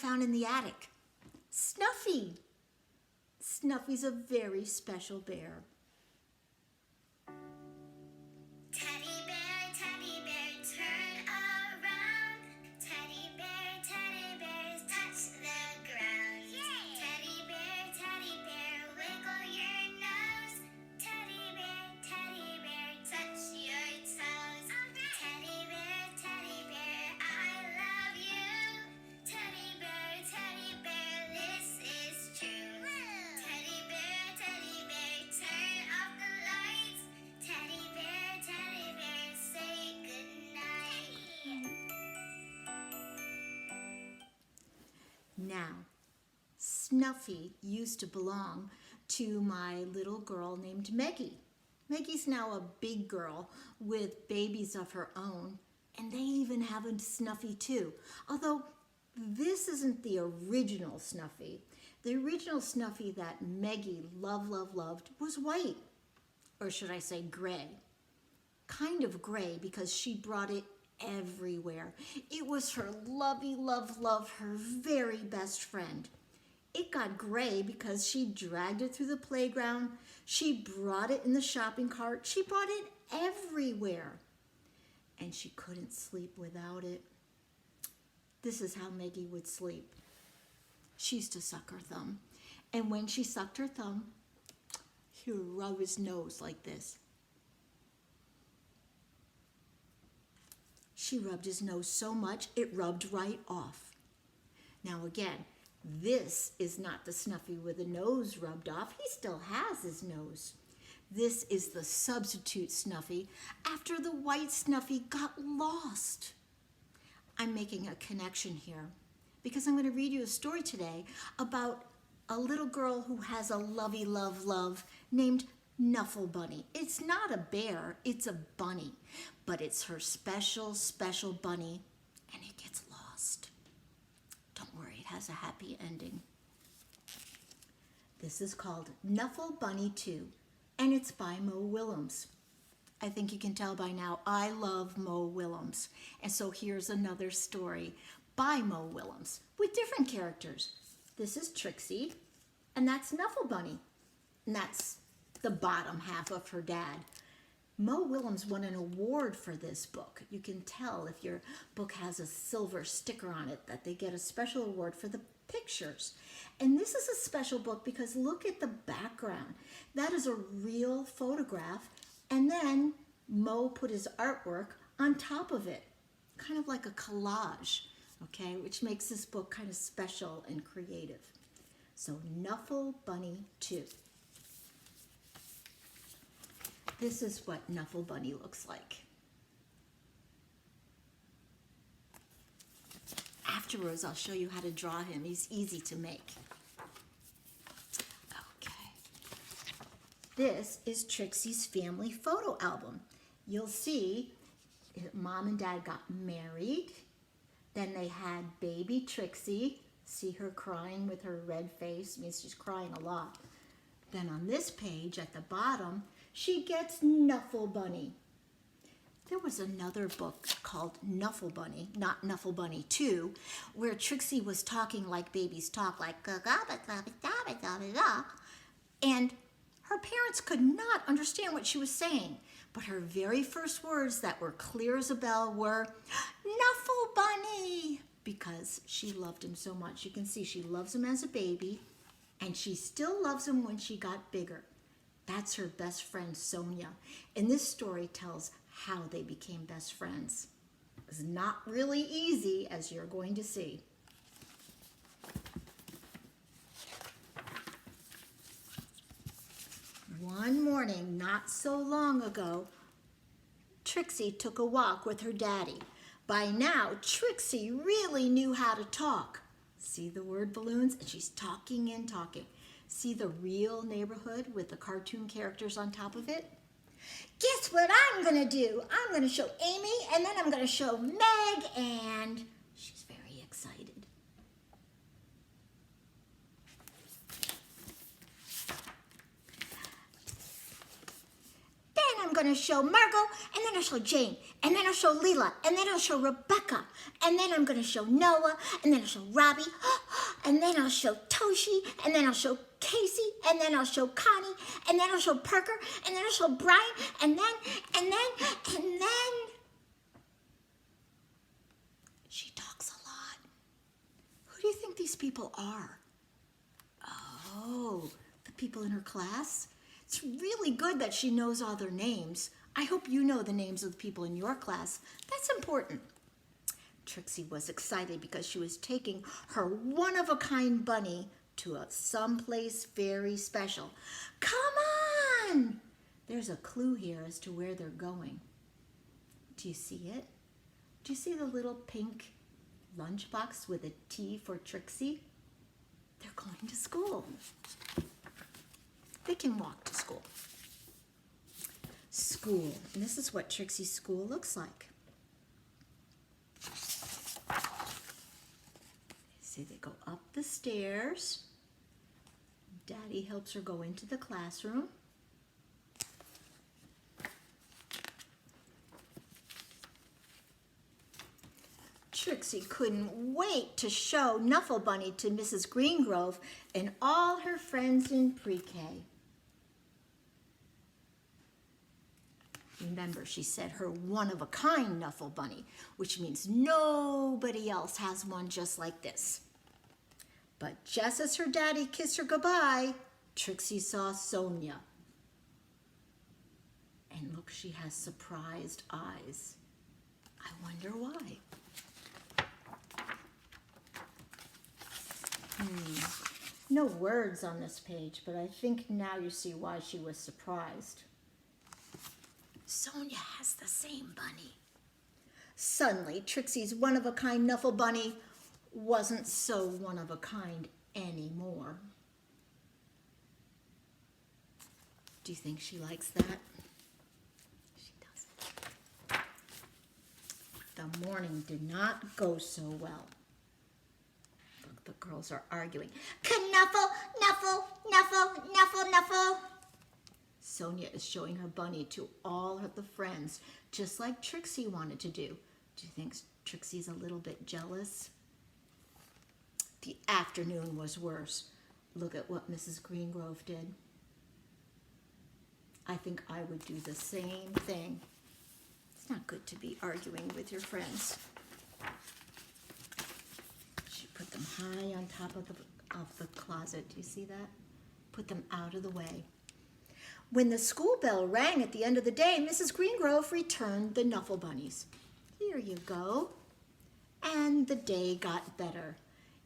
found in the attic. Snuffy. Snuffy's a very special bear. Teddy bear, turn around. Teddy bear, touch the ground. Yay! Teddy bear, wiggle your nose. Teddy bear, touch your toes. Right. Teddy bear, I love you. Teddy bear, this is true. Woo! Teddy bear, turn off the lights. Teddy bear, say goodnight. Now, Snuffy used to belong to my little girl named Meggie. Maggie's now a big girl with babies of her own, and they even have a Snuffy too. Although this isn't the original Snuffy. The original Snuffy that Meggie loved was white, or should I say gray. Kind of gray because she brought it everywhere. It was her lovey love, her very best friend. It got gray because she dragged it through the playground. She brought it in the shopping cart. She brought it everywhere. And she couldn't sleep without it. This is how Meggie would sleep. She used to suck her thumb. And when she sucked her thumb, he would rub his nose like this. She rubbed his nose so much, it rubbed right off. Now again, this is not the Snuffy with the nose rubbed off. He still has his nose. This is the substitute Snuffy after the white Snuffy got lost. I'm making a connection here because I'm going to read you a story today about a little girl who has a lovey love named Knuffle Bunny. It's not a bear, it's a bunny, but it's her special bunny, and it gets lost. Don't worry, it has a happy ending. This is called Knuffle Bunny Too, and it's by Mo Willems. I think you can tell by now I love Mo Willems, and so here's another story by Mo Willems with different characters. This is Trixie, and that's Knuffle Bunny, and that's the bottom half of her dad. Mo Willems won an award for this book. You can tell if your book has a silver sticker on it that they get a special award for the pictures. And this is a special book because look at the background. That is a real photograph, and then Mo put his artwork on top of it, kind of like a collage, okay, which makes this book kind of special and creative. So Knuffle Bunny Too. This is what Knuffle Bunny looks like. Afterwards, I'll show you how to draw him. He's easy to make. Okay. This is Trixie's family photo album. You'll see Mom and Dad got married. Then they had baby Trixie. See her crying with her red face. Means she's crying a lot. Then on this page at the bottom, she gets Knuffle Bunny. There was another book called Knuffle Bunny, not Knuffle Bunny Too, where Trixie was talking like babies talk, like and her parents could not understand what she was saying. But her very first words that were clear as a bell were, Knuffle Bunny, because she loved him so much. You can see she loves him as a baby, and she still loves him when she got bigger. That's her best friend, Sonia. And this story tells how they became best friends. It's not really easy, as you're going to see. One morning, not so long ago, Trixie took a walk with her daddy. By now, Trixie really knew how to talk. See the word balloons? And she's talking and talking. See the real neighborhood with the cartoon characters on top of it? Guess what I'm going to do? I'm going to show Amy, and then I'm going to show Meg, and she's very excited. Then I'm going to show Margot, and then I'll show Jane, and then I'll show Leela, and then I'll show Rebecca, and then I'm going to show Noah, and then I'll show Robbie. and then I'll show Toshi, and then I'll show Casey, and then I'll show Connie, and then I'll show Parker, and then I'll show Brian, and then. She talks a lot. Who do you think these people are? Oh, the people in her class? It's really good that she knows all their names. I hope you know the names of the people in your class. That's important. Trixie was excited because she was taking her one-of-a-kind bunny to someplace very special. Come on! There's a clue here as to where they're going. Do you see it? Do you see the little pink lunchbox with a T for Trixie? They're going to school. They can walk to school. School. And this is what Trixie's school looks like. See, they go up the stairs. Daddy helps her go into the classroom. Trixie couldn't wait to show Knuffle Bunny to Mrs. Greengrove and all her friends in pre-K. Remember, she said her one-of-a-kind Knuffle Bunny, which means nobody else has one just like this. But just as her daddy kissed her goodbye, Trixie saw Sonia. And look, she has surprised eyes. I wonder why. No words on this page, but I think now you see why she was surprised. Sonia has the same bunny. Suddenly, Trixie's one-of-a-kind Knuffle Bunny wasn't so one-of-a-kind anymore. Do you think she likes that? She doesn't. The morning did not go so well. Look, the girls are arguing. Knuffle, Knuffle, Knuffle, Knuffle, Knuffle. Sonia is showing her bunny to all of the friends, just like Trixie wanted to do. Do you think Trixie's a little bit jealous? The afternoon was worse. Look at what Mrs. Greengrove did. I think I would do the same thing. It's not good to be arguing with your friends. She put them high on top of the closet. Do you see that? Put them out of the way. When the school bell rang at the end of the day, Mrs. Greengrove returned the Knuffle Bunnies. Here you go. And the day got better.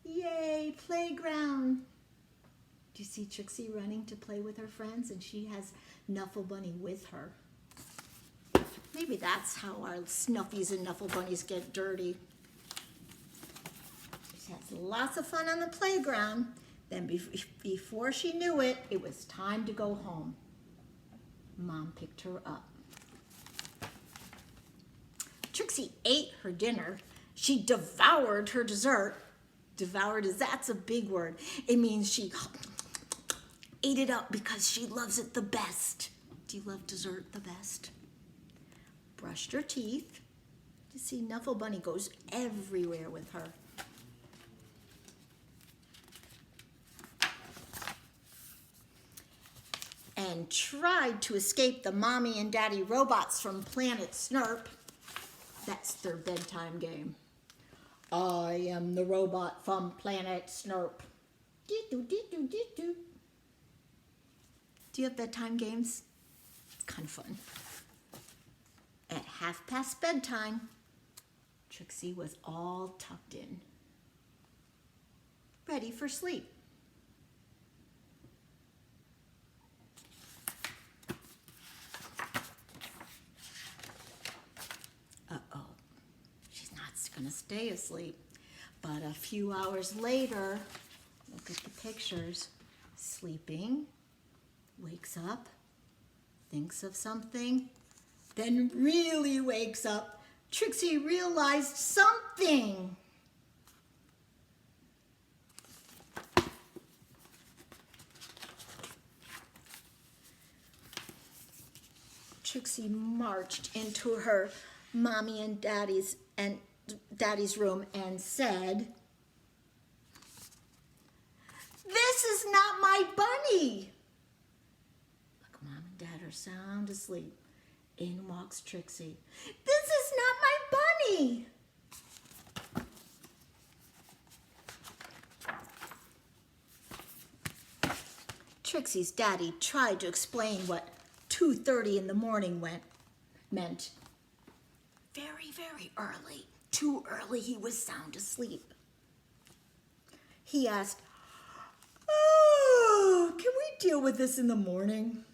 Yay, playground. Do you see Trixie running to play with her friends? And she has Knuffle Bunny with her. Maybe that's how our Snuffies and Knuffle Bunnies get dirty. She has lots of fun on the playground. Then before she knew it, it was time to go home. Mom picked her up. Trixie ate her dinner. She devoured her dessert. Devoured, that's a big word. It means she ate it up because she loves it the best. Do you love dessert the best? Brushed her teeth. You see, Knuffle Bunny goes everywhere with her. And tried to escape the mommy and daddy robots from Planet Snurp. That's their bedtime game. I am the robot from Planet Snurp. Do you have bedtime games? It's kind of fun. At 1:30 bedtime, Trixie was all tucked in, ready for sleep. Uh-oh, she's not going to stay asleep. But a few hours later, look at the pictures. Sleeping, wakes up, thinks of something, then really wakes up. Trixie realized something. Trixie marched into her mommy and daddy's room and said, This is not my bunny. Look, Mom and Dad are sound asleep. In walks Trixie. This is not my bunny. Trixie's daddy tried to explain what 2:30 in the morning meant. Very, very early. Too early he was sound asleep. He asked, "Oh, can we deal with this in the morning?"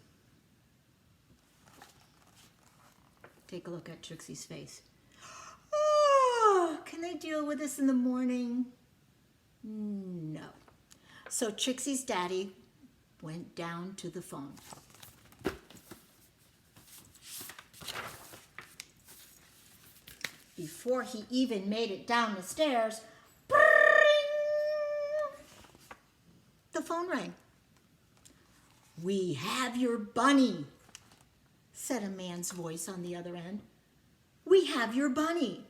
Take a look at Trixie's face. "Oh, can they deal with this in the morning?" No. So Trixie's daddy went down to the phone. Before he even made it down the stairs, bring, the phone rang. "We have your bunny," said a man's voice on the other end. "We have your bunny."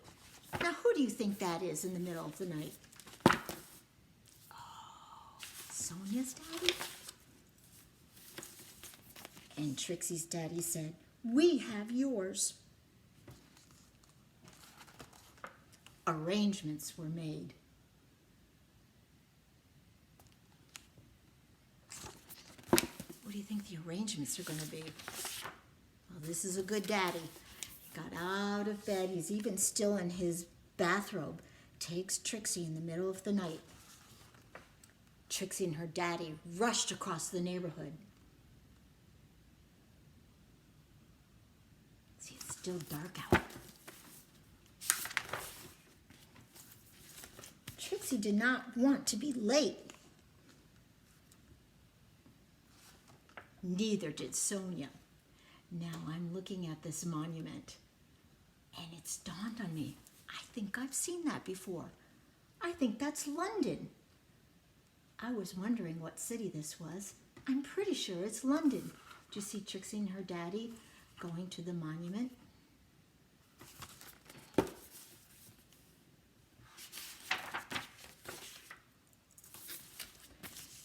Now, who do you think that is in the middle of the night? Oh, Sonia's daddy? And Trixie's daddy said, "We have yours." Arrangements were made. What do you think the arrangements are going to be? Well, this is a good daddy. He got out of bed. He's even still in his bathrobe. Takes Trixie in the middle of the night. Trixie and her daddy rushed across the neighborhood. See, it's still dark out. Trixie did not want to be late. Neither did Sonia. Now I'm looking at this monument, and it's dawned on me. I think I've seen that before. I think that's London. I was wondering what city this was. I'm pretty sure it's London. Do you see Trixie and her daddy going to the monument?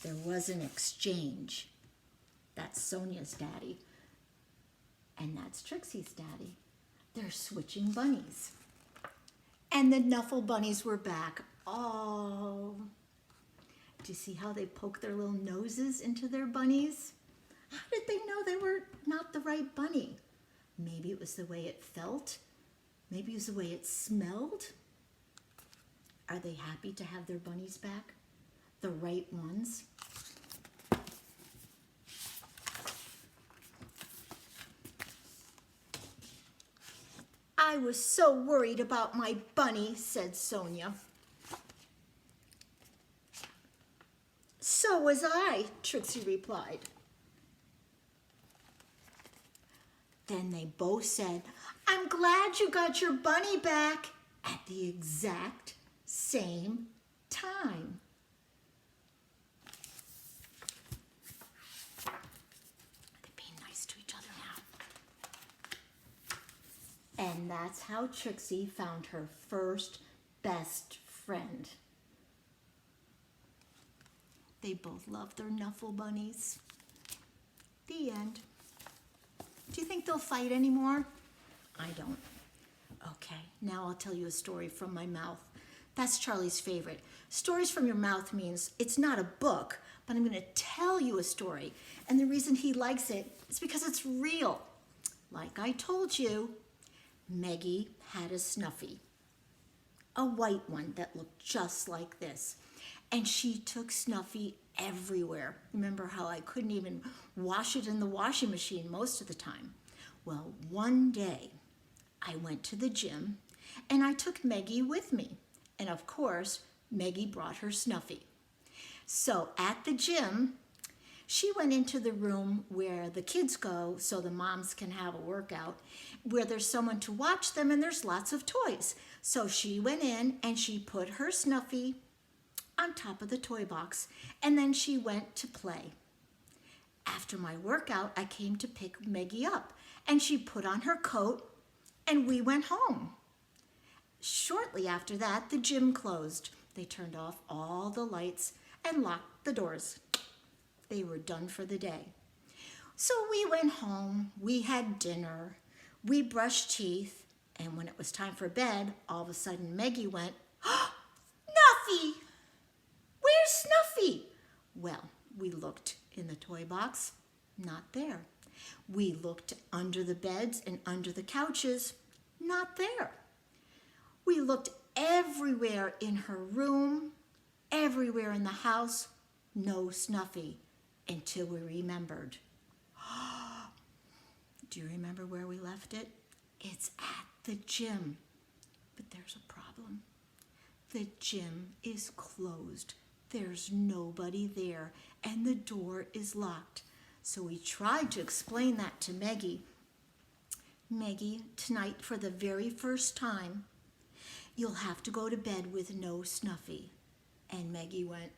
There was an exchange. That's Sonia's daddy. And that's Trixie's daddy. They're switching bunnies. And the Knuffle bunnies were back. Oh. Do you see how they poke their little noses into their bunnies? How did they know they were not the right bunny? Maybe it was the way it felt. Maybe it was the way it smelled. Are they happy to have their bunnies back? The right ones? "I was so worried about my bunny," said Sonia. "So was I," Trixie replied. Then they both said, "I'm glad you got your bunny back," at the exact same time. They're being nice to each other now. And that's how Trixie found her first best friend. They both love their Knuffle bunnies. The end. Do you think they'll fight anymore? I don't. Okay, now I'll tell you a story from my mouth. That's Charlie's favorite. Stories from your mouth means it's not a book, but I'm going to tell you a story. And the reason he likes it is because it's real. Like I told you, Maggie had a Snuffy. A white one that looked just like this. And she took Snuffy everywhere. Remember how I couldn't even wash it in the washing machine most of the time? Well, one day I went to the gym and I took Maggie with me. And of course, Maggie brought her Snuffy. So at the gym, she went into the room where the kids go so the moms can have a workout, where there's someone to watch them and there's lots of toys. So she went in and she put her Snuffy on top of the toy box, and then she went to play. After my workout, I came to pick Maggie up, and she put on her coat, and we went home. Shortly after that, the gym closed. They turned off all the lights and locked the doors. They were done for the day. So we went home, we had dinner, we brushed teeth, and when it was time for bed, all of a sudden Maggie went, "Oh, Snuffy! Where's Snuffy?" Well, we looked in the toy box, not there. We looked under the beds and under the couches, not there. We looked everywhere in her room, everywhere in the house, no Snuffy, until we remembered. Do you remember where we left it? It's at the gym. But there's a problem. The gym is closed. There's nobody there, and the door is locked. So we tried to explain that to Maggie. Maggie, tonight for the very first time, you'll have to go to bed with no Snuffy. And Maggie went,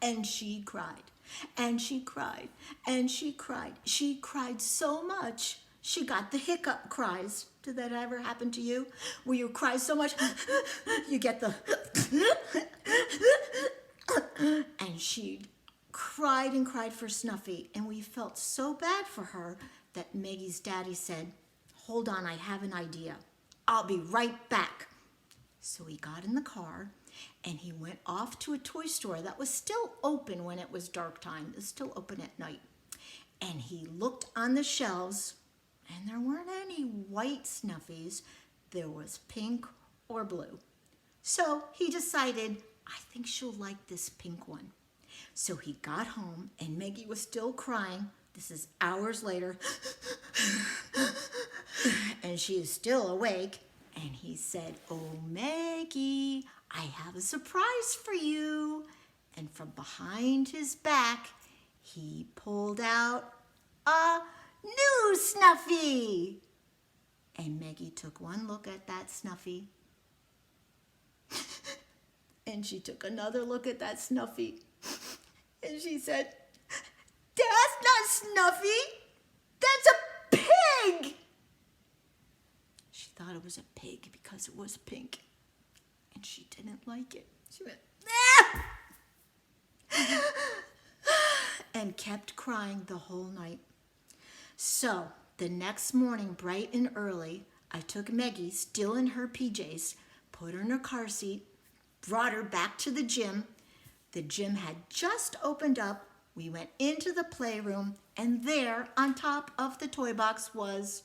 and she cried, and she cried, and she cried. She cried so much, she got the hiccup cries. Did that ever happen to you? Where you cry so much, you get the... And she cried and cried for Snuffy, and we felt so bad for her that Maggie's daddy said, "Hold on, I have an idea. I'll be right back." So he got in the car, and he went off to a toy store that was still open when it was dark time. It was still open at night. And he looked on the shelves, and there weren't any white Snuffies. There was pink or blue. So he decided, I think she'll like this pink one. So he got home, and Maggie was still crying. This is hours later. And she is still awake. And he said, "Oh, Maggie, I have a surprise for you." And from behind his back, he pulled out a new Snuffy. And Maggie took one look at that Snuffy. And she took another look at that Snuffy. And she said, "That's not Snuffy. That's a pig." She thought it was a pig because it was pink. And she didn't like it. She went, "Ah!" And kept crying the whole night. So the next morning, bright and early, I took Maggie, still in her PJs, put her in her car seat, brought her back to the gym. The gym had just opened up. We went into the playroom, and there on top of the toy box was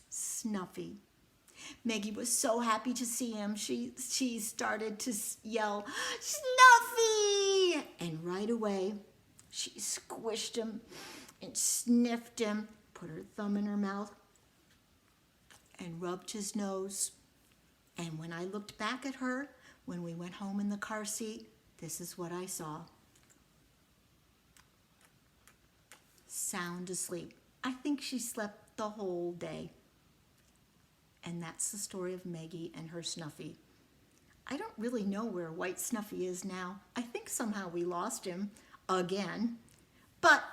Snuffy. Maggie was so happy to see him. She started to yell, "Snuffy!" And right away, she squished him and sniffed him, put her thumb in her mouth, and rubbed his nose. And when I looked back at her, when we went home in the car seat, this is what I saw. Sound asleep. I think she slept the whole day. And that's the story of Maggie and her Snuffy. I don't really know where White Snuffy is now. I think somehow we lost him again. But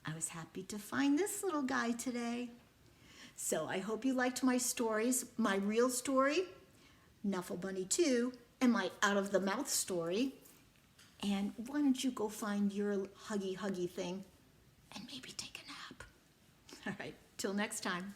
I was happy to find this little guy today. So I hope you liked my stories, my real story, Knuffle Bunny Too, and my out of the mouth story. And why don't you go find your huggy thing and maybe take a nap. All right, till next time.